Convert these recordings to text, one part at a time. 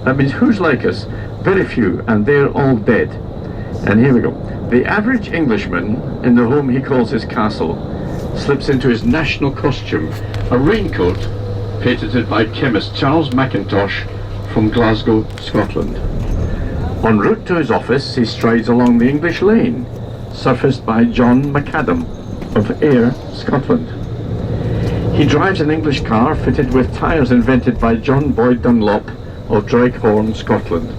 That means who's like us? Very few, and they're all dead. And here we go. The average Englishman, in the home he calls his castle, slips into his national costume, a raincoat patented by chemist Charles Mackintosh from Glasgow, Scotland. En route to his office, he strides along the English lane, surfaced by John McAdam of Ayr, Scotland. He drives an English car fitted with tyres invented by John Boyd Dunlop of Dryghorn, Scotland,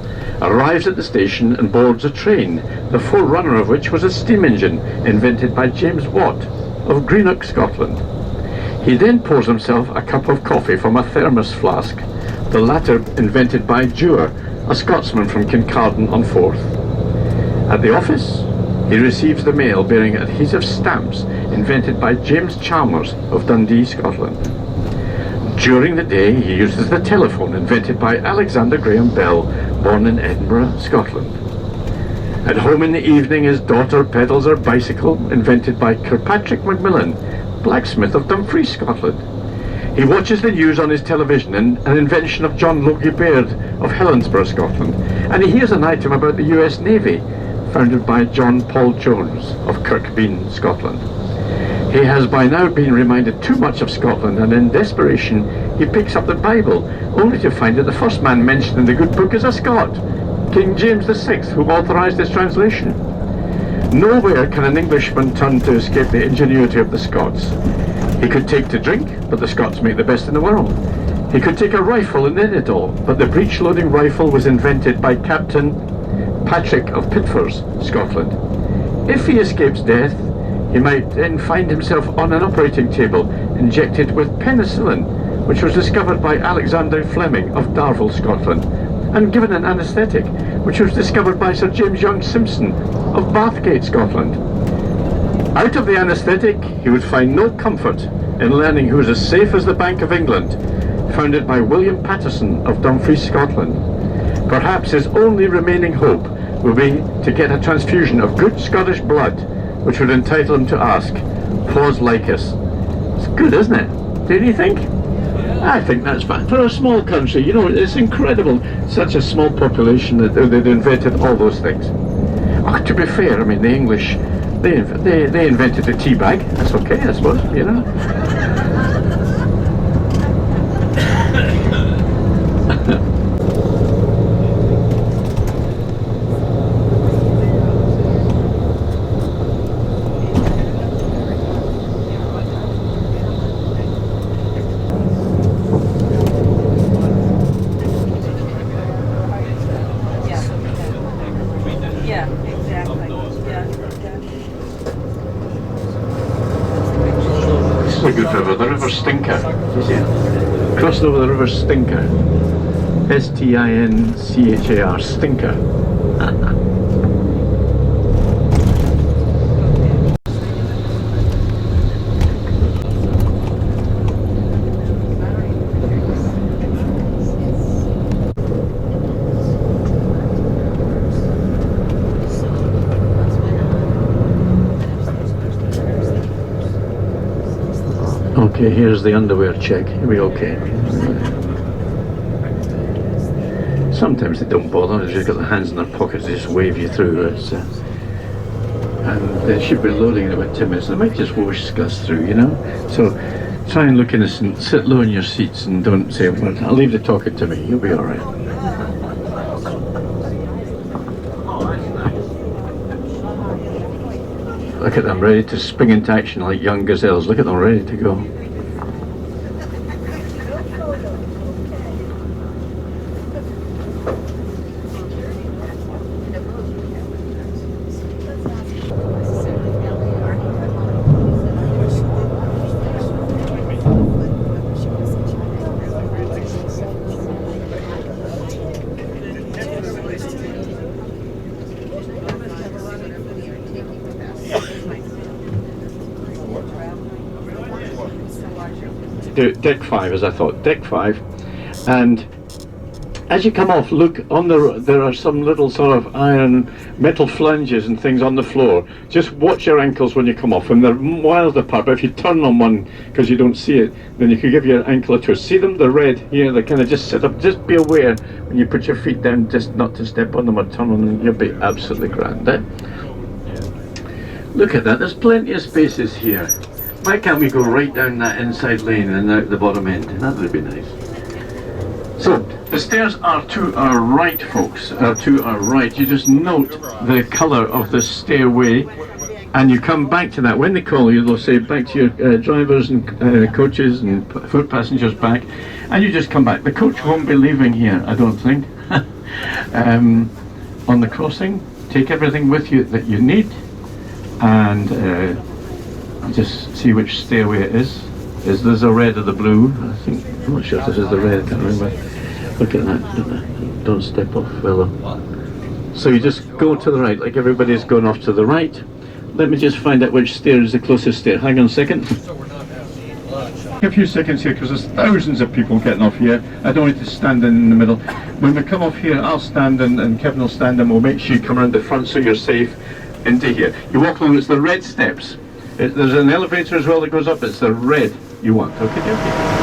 arrives at the station and boards a train, the forerunner of which was a steam engine invented by James Watt of Greenock, Scotland. He then pours himself a cup of coffee from a thermos flask, the latter invented by Dewar, a Scotsman from Kincardine-on-Forth. At the office, he receives the mail bearing adhesive stamps invented by James Chalmers of Dundee, Scotland. During the day, he uses the telephone invented by Alexander Graham Bell, born in Edinburgh, Scotland. At home in the evening, his daughter pedals her bicycle, invented by Kirkpatrick Macmillan, blacksmith of Dumfries, Scotland. He watches the news on his television, an invention of John Logie Baird of Helensburgh, Scotland, and he hears an item about the US Navy, founded by John Paul Jones of Kirkbean, Scotland. He has by now been reminded too much of Scotland, and in desperation he picks up the Bible, only to find that the first man mentioned in the good book is a Scot, King James VI, who authorised its translation. Nowhere can an Englishman turn to escape the ingenuity of the Scots. He could take to drink, but the Scots make the best in the world. He could take a rifle and end it all, but the breech-loading rifle was invented by Captain Patrick of Pitfors, Scotland. If he escapes death, he might then find himself on an operating table injected with penicillin, which was discovered by Alexander Fleming of Darvel, Scotland, and given an anaesthetic, which was discovered by Sir James Young Simpson of Bathgate, Scotland. Out of the anaesthetic, he would find no comfort in learning he was as safe as the Bank of England, founded by William Patterson of Dumfries, Scotland. Perhaps his only remaining hope will be to get a transfusion of good Scottish blood, which would entitle him to ask, "Wha's like us?" It's good, isn't it? Don't you think? I think that's fine. For a small country, you know, it's incredible. Such a small population that they'd invented all those things. Oh, to be fair, I mean, the English, they invented the tea bag. That's okay, I suppose, you know. This is a good river, the River Stinker. You see it? Crossed over the River Stinker. S-T-I-N-C-H-A-R, Stinker. Okay, here's the underwear check. Here we go, okay. Sometimes they don't bother, they've just got their hands in their pockets, they just wave you through. And they should be loading in about 10 minutes, they might just whisk us through, you know? So try and look innocent, sit low in your seats and don't say, well, I'll leave the talking to me, you'll be alright. Look at them, ready to spring into action like young gazelles. Look at them, ready to go. Deck 5, as I thought, deck 5, and As you come off, look on there are some little sort of iron metal flanges and things on the floor. Just watch your ankles when you come off, and they're miles apart. But if you turn on one because you don't see it, then you could give your ankle a twist. See them? They're red here. They kind of just sit up. Just be aware when you put your feet down, just not to step on them or turn on them. You'll be absolutely grand. Eh? Look at that. There's plenty of spaces here. Why can't we go right down that inside lane and out the bottom end? That would be nice. So, the stairs are to our right, folks, to our right. You just note the colour of the stairway, and you come back to that. When they call you, they'll say back to your drivers and coaches and foot passengers back, and you just come back. The coach won't be leaving here, I don't think. On the crossing, take everything with you that you need, and just see which stairway it is. There's a red or the blue. I think, I'm not sure if this is the red, I can't remember. Look at that, don't step off, fella. So you just go to the right, like everybody's going off to the right. Let me just find out which stair is the closest stair. Hang on a second. A few seconds here, because there's thousands of people getting off here. I don't need to stand in the middle. When we come off here, I'll stand and Kevin will stand, and we'll make sure you come around the front so you're safe into here. You walk along, it's the red steps. There's an elevator as well that goes up, it's the red you want. Okay.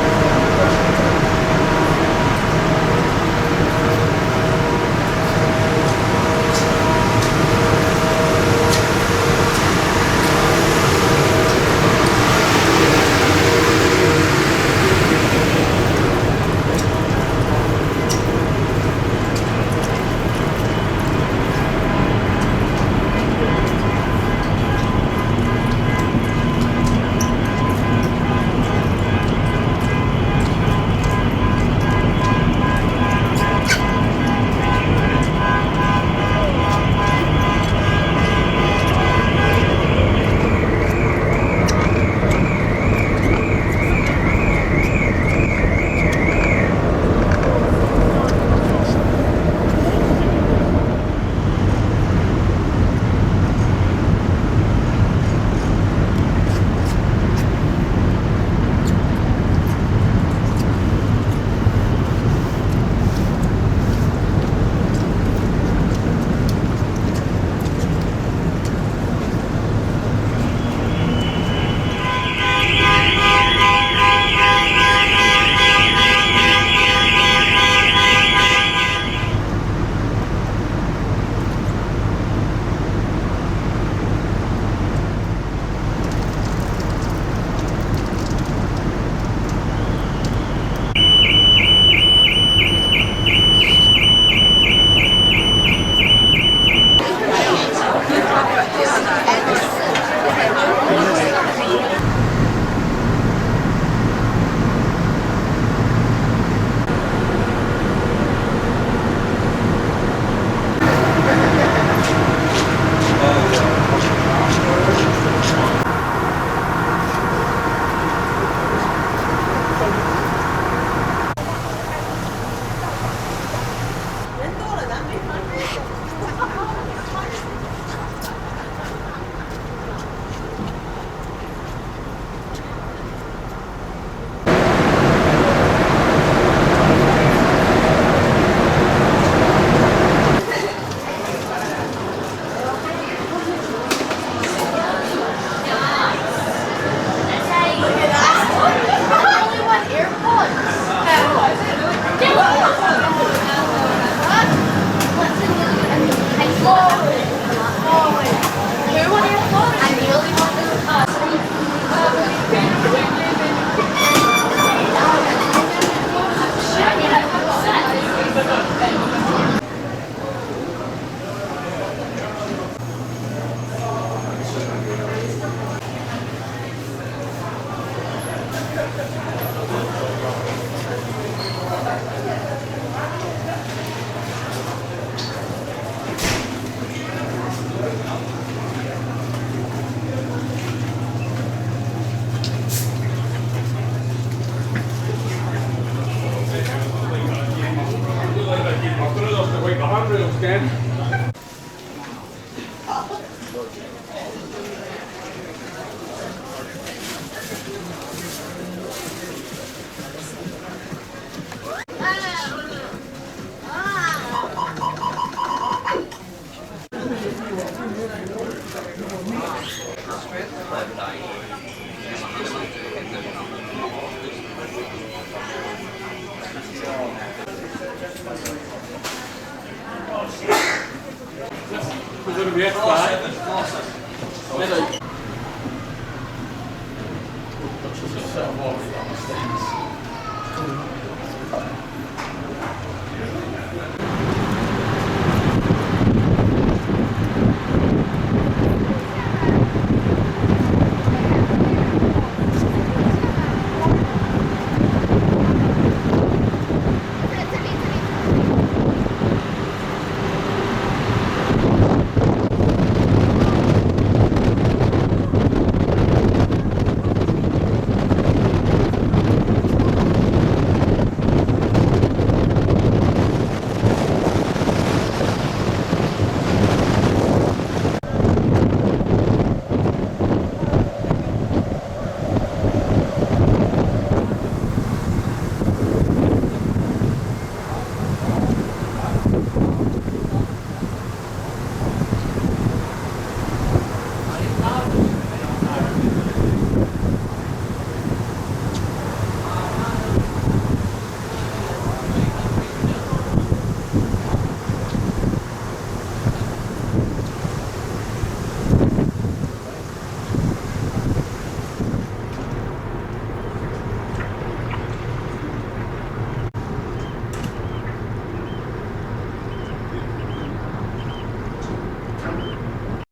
We zullen weer klaar.